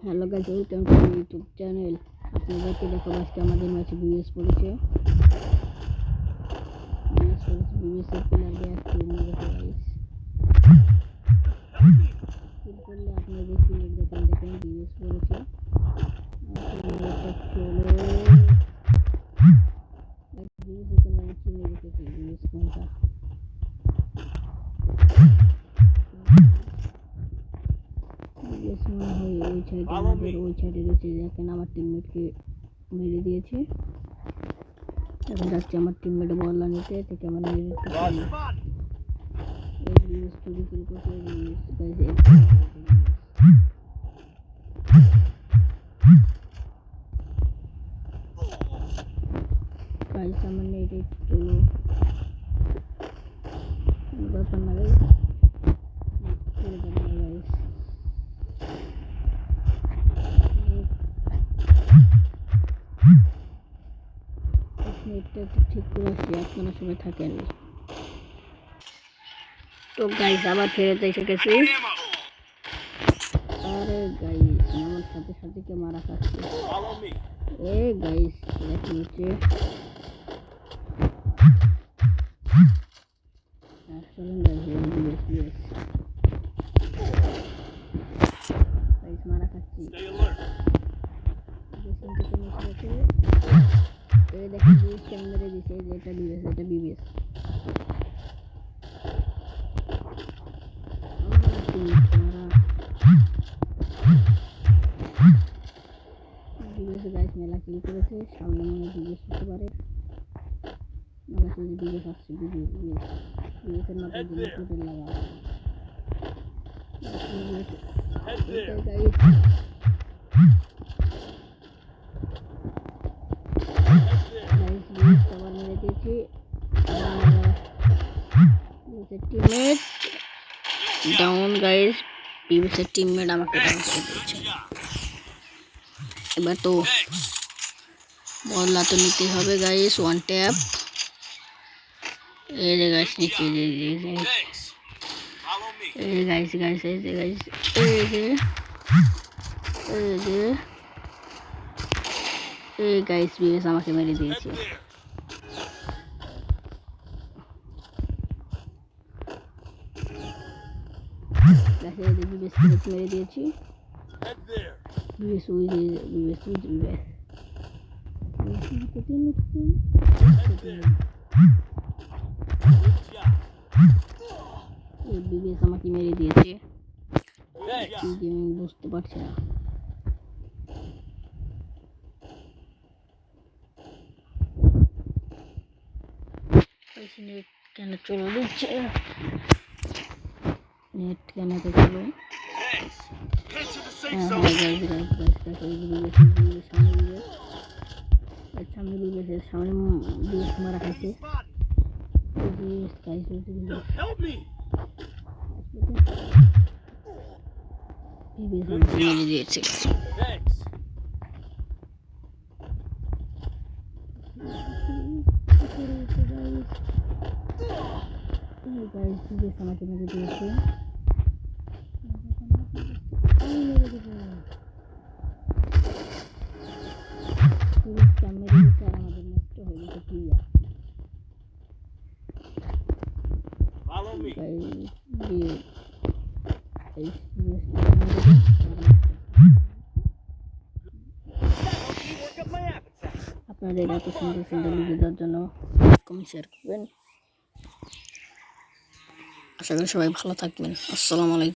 Hello guys, welcome to my YouTube channel. আপনাদেরকে দেখো আজকে আমাদের ম্যাচে বিবিএস পড়েছে। বিবিএস এর প্লেয়ার ব্যাক টু দেখো গাইস। কিল করলে আপনারা দেখেন বিবিএস পড়েছে। এটা চলো বিবিএস এর নাম চিনে রেখেছি। বিবিএস কোনটা? বিবিএস মনে হয় ওই সাইডে, আমাদের ওই সাইডে রয়েছে। দেখেন আমার টিমমেটকে মেরে দিয়েছে। এখন যাচ্ছে আমার টিমমেট বল নিতে, থেকে আমার মেরে দিতে পারি। এই বিবিএস চুরি কিল করছে। গাইস আমার নেট একটু ব্যাপার না গাইস, ছেড়ে দেবো না গাইস। নেটটা একটু ঠিক করে আসি, আপনারা সবাই থাকেন। তো গাইস আবার ফেরত এসে গেছি। আরে গাইস আমার সাথে সাথে কে মারা খাচ্ছে। এ গাইস দেখুন হচ্ছে চলুন গাইস মারা খাচ্ছি। এই দেখুন বিবিএস কে মেরে দিছে। এটা বিবিএস, এটা বিবিএস। বিবিএস গাইস মেলা কিল করেছে। সামনে মনে বিবিএস হতে পারে। মেলা কিল বিবিএস আসছে। বিবিএস এর মাথায় দিলে টোটাল লাগা। আবার মেরে দিয়েছি। Teammate down guys. বিবিএস এর টিমমেট আমাকে ডাউন করে দিয়েছে। এবার তো বললা তো নিতে হবে গাইস। One tap. এই যে গাইস নিচে, এই গাইস গাইস এই যে গাইস, এই যে এই গাইস বিবিএস আমাকে মেরে দিয়েছে। বিবিএস মেরে দিয়েছি। বিবিএস ওই যে বিবিএস বিবিএস আমাকে মেরে দিয়েছে। আমি বুঝতে পারছি না। নেট কেন চলে দিচ্ছে? নেট কেন তো চলো। সামনে বিবিএস সামনে বিবিএস মারা খাইছে। মেরে দিয়েছে। বিবিএস আমাকে মেরে দিয়েছে। আমাদের নষ্ট হয়ে গেছে ক্লিয়ার। আপনাদের এত সুন্দর সুন্দর ভিডিও দেওয়ার জন্য কমেন্ট শেয়ার করবেন। আশা করি সবাই ভালো থাকবেন। আসসালামু আলাইকুম।